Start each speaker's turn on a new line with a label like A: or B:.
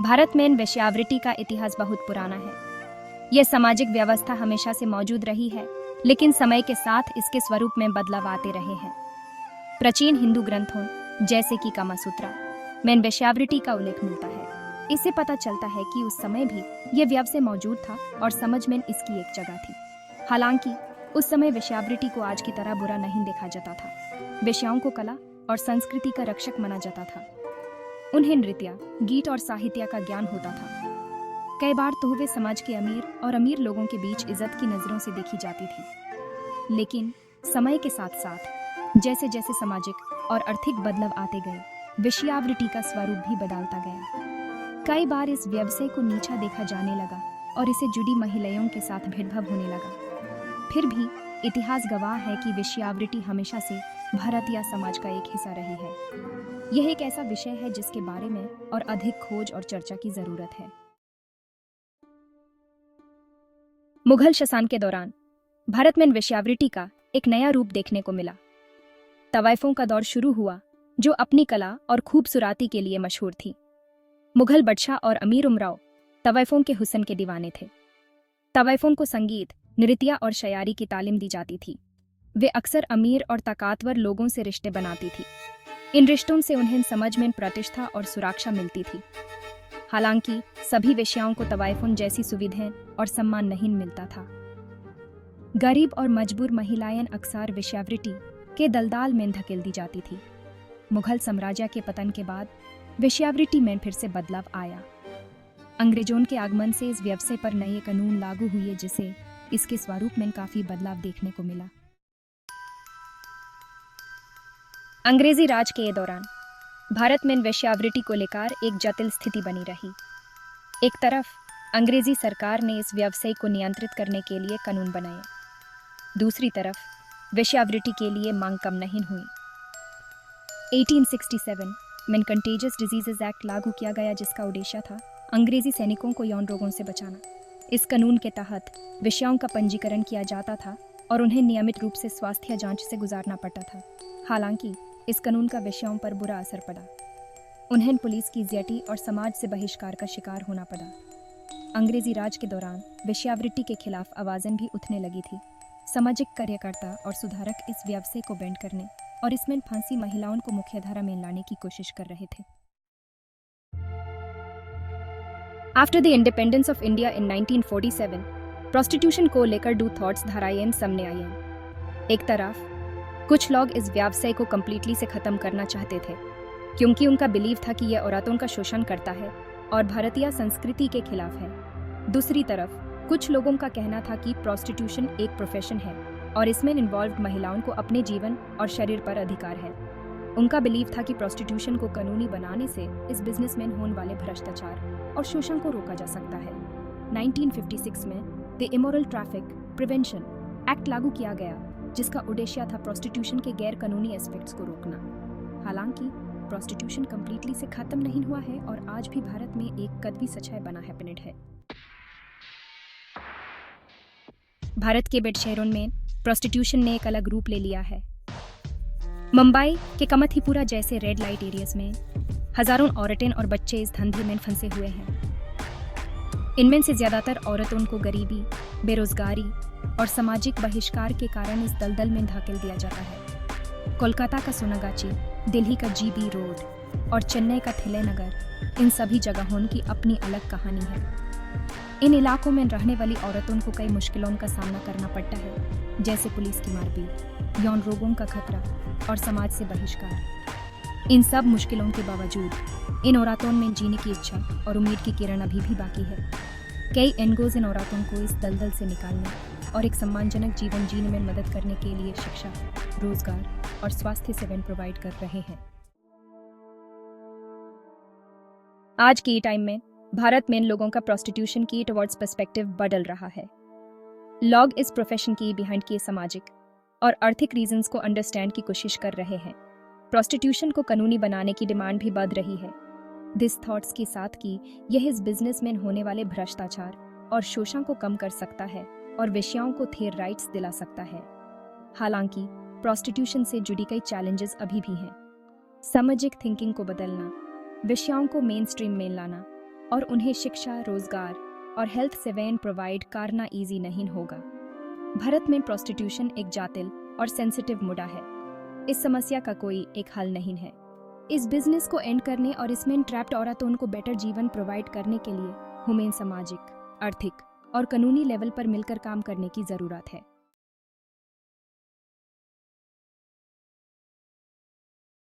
A: भारत में वेश्यावृत्ति का इतिहास बहुत पुराना है। यह सामाजिक व्यवस्था हमेशा से मौजूद रही है, लेकिन समय के साथ इसके स्वरूप में बदलाव आते रहे हैं। प्राचीन हिंदू ग्रंथों जैसे कि कामसूत्रा में वेश्यावृत्ति का उल्लेख मिलता है। इससे पता चलता है कि उस समय भी यह व्यवसाय मौजूद था और समझ में इसकी एक जगह थी। हालांकि उस समय वेश्यावृत्ति को आज की तरह बुरा नहीं देखा जाता था। वेश्याओं को कला और संस्कृति का रक्षक माना जाता था। उन्हें नृत्य, गीत और साहित्य का ज्ञान होता था। कई बार तो वे समाज के अमीर लोगों के बीच इज्जत की नजरों से देखी जाती थी। लेकिन समय के साथ साथ जैसे जैसे सामाजिक और आर्थिक बदलाव आते गए, वेश्यावृत्ति का स्वरूप भी बदलता गया। कई बार इस व्यवसाय को नीचा देखा जाने लगा और इसे जुड़ी महिलाओं के साथ भेदभाव होने लगा। फिर भी इतिहास गवाह है कि वेश्यावृत्ति हमेशा से भारतीय समाज का एक हिस्सा रही है। यह एक ऐसा विषय है जिसके बारे में और अधिक खोज और चर्चा की जरूरत है। मुगल शासन के दौरान भारत में वेश्यावृत्ति का एक नया रूप देखने को मिला। तवाइफों का दौर शुरू हुआ, जो अपनी कला और खूबसूरती के लिए मशहूर थी। मुगल बादशाह और अमीर उमराव तवाइफों के हुस्न के दीवाने थे। तवाइफों को संगीत, नृत्य और शायरी की तालीम दी जाती थी। वे अक्सर अमीर और ताकतवर लोगों से रिश्ते बनाती थी। इन रिश्तों से उन्हें समझ में प्रतिष्ठा और सुरक्षा मिलती थी। हालांकि सभी वेश्याओं को तवाइफों जैसी सुविधाएं और सम्मान नहीं मिलता था। गरीब और मजबूर महिलाएं अक्सर वेश्यावृत्ति के दलदल में धकेल दी जाती थी। मुगल साम्राज्य के पतन के बाद वेश्यावृत्ति में फिर से बदलाव आया। अंग्रेजों के आगमन से इस व्यवसाय पर नए कानून लागू हुए, जिससे इसके स्वरूप में काफी बदलाव देखने को मिला। अंग्रेजी राज के दौरान भारत में वेश्यावृत्ति को लेकर एक जटिल स्थिति बनी रही। एक तरफ अंग्रेजी सरकार ने इस व्यवसाय को नियंत्रित करने के लिए कानून बनाए, दूसरी तरफ वेश्यावृत्ति के लिए मांग कम नहीं हुई। 1867 में कंटेजियस डिजीजेज एक्ट लागू किया गया, जिसका उद्देश्य था अंग्रेजी सैनिकों को यौन रोगों से बचाना। इस कानून के तहत वेश्याओं का पंजीकरण किया जाता था और उन्हें नियमित रूप से स्वास्थ्य जांच से गुजारना पड़ता था। हालांकि इस कानून का वेश्याओं पर बुरा असर पड़ा। उन्हें पुलिस की ज्यादती और समाज से बहिष्कार का शिकार होना पड़ा। अंग्रेजी राज के दौरान वेश्यावृत्ति के खिलाफ आवाज़ें भी उठने लगी थी। सामाजिक कार्यकर्ता और सुधारक इस व्यवसाय को बैन करने और इसमें फांसी महिलाओं को मुख्यधारा में लाने की कोशिश कर रहे थे। After the independence of India in 1947, prostitution को लेकर दो थॉट्स धाराएं सामने आई हैं। एक तरफ कुछ लोग इस व्यवसाय को कम्प्लीटली से खत्म करना चाहते थे, क्योंकि उनका बिलीव था कि यह औरतों का शोषण करता है और भारतीय संस्कृति के खिलाफ है। दूसरी तरफ कुछ लोगों का कहना था कि प्रोस्टिट्यूशन एक प्रोफेशन है और इसमें इन्वॉल्व महिलाओं को अपने जीवन और शरीर पर अधिकार है। उनका बिलीव था कि प्रोस्टिट्यूशन को कानूनी बनाने से इस बिजनेस में होने वाले भ्रष्टाचार और शोषण को रोका जा सकता है। 1956 में the immoral traffic prevention act लागू किया गया, जिसका उद्देश्य था प्रोस्टिट्यूशन के गैर कानूनी एस्पेक्ट्स को रोकना। हालांकि प्रोस्टिट्यूशन कंप्लीटली से खत्म नहीं हुआ है और आज भी भारत में एक कदवी सच्चाई बना हैपनेट है। भारत के बड़े शहरों में प्रोस्टिट्यूशन ने एक अलग रूप ले लिया है। मुंबई के कमथीपुरा जैसे रेड लाइट एरियाज में हजारों औरतें और बच्चे इस धंधे में फंसे हुए हैं। इनमें से ज्यादातर औरतों को गरीबी, बेरोजगारी और सामाजिक बहिष्कार के कारण इस दलदल में धकेल दिया जाता है। कोलकाता का सोनागाची, दिल्ली का जीबी रोड और चेन्नई का थिले नगर, इन सभी जगहों की अपनी अलग कहानी है। इन इलाकों में रहने वाली औरतों को कई मुश्किलों का सामना करना पड़ता है, जैसे पुलिस की मारपीट, यौन रोगों का खतरा और समाज से बहिष्कार। इन सब मुश्किलों के बावजूद इन औरतों में जीने की इच्छा और उम्मीद की किरण अभी भी बाकी है। कई एनजीओज इन औरतों को इस दलदल से निकालने और एक सम्मानजनक जीवन जीने में मदद करने के लिए शिक्षा, रोजगार और स्वास्थ्य सेवाएं प्रोवाइड कर रहे हैं। आज के टाइम में भारत में लोगों का प्रोस्टिट्यूशन की टुवर्ड्स पर्सपेक्टिव बदल रहा है। लोग इस प्रोफेशन की बिहाइंड के सामाजिक और आर्थिक रीजंस को अंडरस्टैंड की कोशिश कर रहे हैं। प्रोस्टिट्यूशन को कानूनी बनाने की डिमांड भी बढ़ रही है। दिस थॉट्स के साथ कि यह इस बिजनेस में होने वाले भ्रष्टाचार और शोषण को कम कर सकता है और वेश्याओं को थेर राइट्स दिला सकता है। हालांकि प्रोस्टिट्यूशन से जुड़ी कई चैलेंजेस अभी भी हैं। सामाजिक थिंकिंग को बदलना, वेश्याओं को मेन स्ट्रीम में लाना और उन्हें शिक्षा, रोजगार और हेल्थ सेवाएं प्रोवाइड करना इजी नहीं होगा। भारत में प्रोस्टिट्यूशन एक जातिल और सेंसिटिव मुद्दा है। इस समस्या का कोई एक हल नहीं है। इस बिजनेस को एंड करने और इसमें ट्रैप्ड औरतों को बेटर जीवन प्रोवाइड करने के लिए हमें सामाजिक, आर्थिक और कानूनी लेवल पर मिलकर काम करने की जरूरत है।